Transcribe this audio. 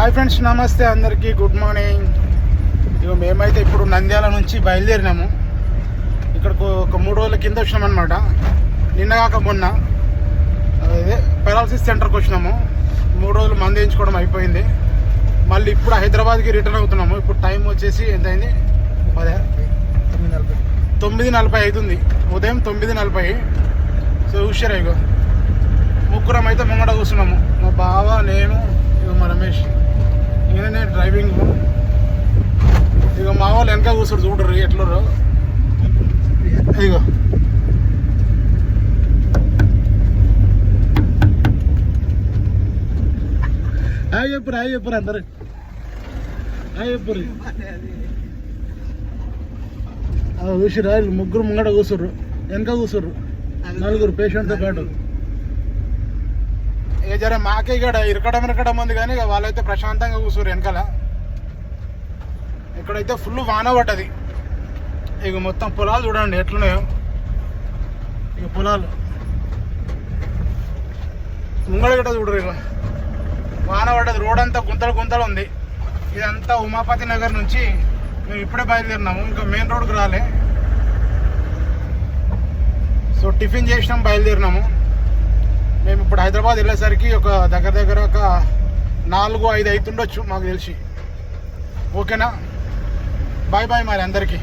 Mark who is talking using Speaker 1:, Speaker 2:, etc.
Speaker 1: Hi friends, నమస్తే అందరికీ, good morning. ఇక మేమైతే ఇప్పుడు నంద్యాల నుంచి బయలుదేరినాము. ఇక్కడికి ఒక 3 రోజుల కింద వచ్చినామన్నమాట. నిన్నగాక మొన్న అదే పెరాలసిస్ సెంటర్కి వచ్చినాము. 3 రోజులు మందు వేయించుకోవడం అయిపోయింది. మళ్ళీ ఇప్పుడు హైదరాబాద్కి రిటర్న్ అవుతున్నాము. ఇప్పుడు టైం వచ్చేసి ఎంత అయింది? 9:40 అవుతుంది. ఉదయం 9:40. సో చూసారా, ఇక ముగ్గురం అయితే ముంగడ కూర్చున్నాము. మా బావ, నేను, ఇక మా రమేష్. నేనే డ్రైవింగ్. ఇక మా వాళ్ళు వెనక కూర్చోరు, చూడరు ఎట్లరు. ఇగో హాయ్ చెప్పురు అందరు హాయ్ చెప్పురు. చూసిరా, ముగ్గురు ముంగడ కూర్చోరు, వెనక కూర్చోరు, 4 పేషెంట్తో పాటు. ఇక జర మాకే ఇక్కడ ఇరకడం ఉంది, కానీ ఇక వాళ్ళైతే ప్రశాంతంగా కూర్చోరు వెనకాల. ఇక్కడైతే ఫుల్ వాన పడ్డది. ఇక మొత్తం పొలాలు చూడండి ఎట్లున్నాయో. ఇక పొలాలు ముంగడ గట్ట చూడరు. ఇక వాన పడ్డది, రోడ్ అంతా గుంతలు ఉంది. ఇదంతా ఉమాపతి నగర్ నుంచి మేము ఇప్పుడే బయలుదేరినాము. ఇంకా మెయిన్ రోడ్కి రాలే. సో టిఫిన్ చేసినాం, బయలుదేరినాము. మేము ఇప్పుడు హైదరాబాద్ వెళ్ళేసరికి ఒక దగ్గర ఒక 4-5 అవుతుండొచ్చు మాకు తెలిసి. ఓకేనా, బాయ్ మరి అందరికీ.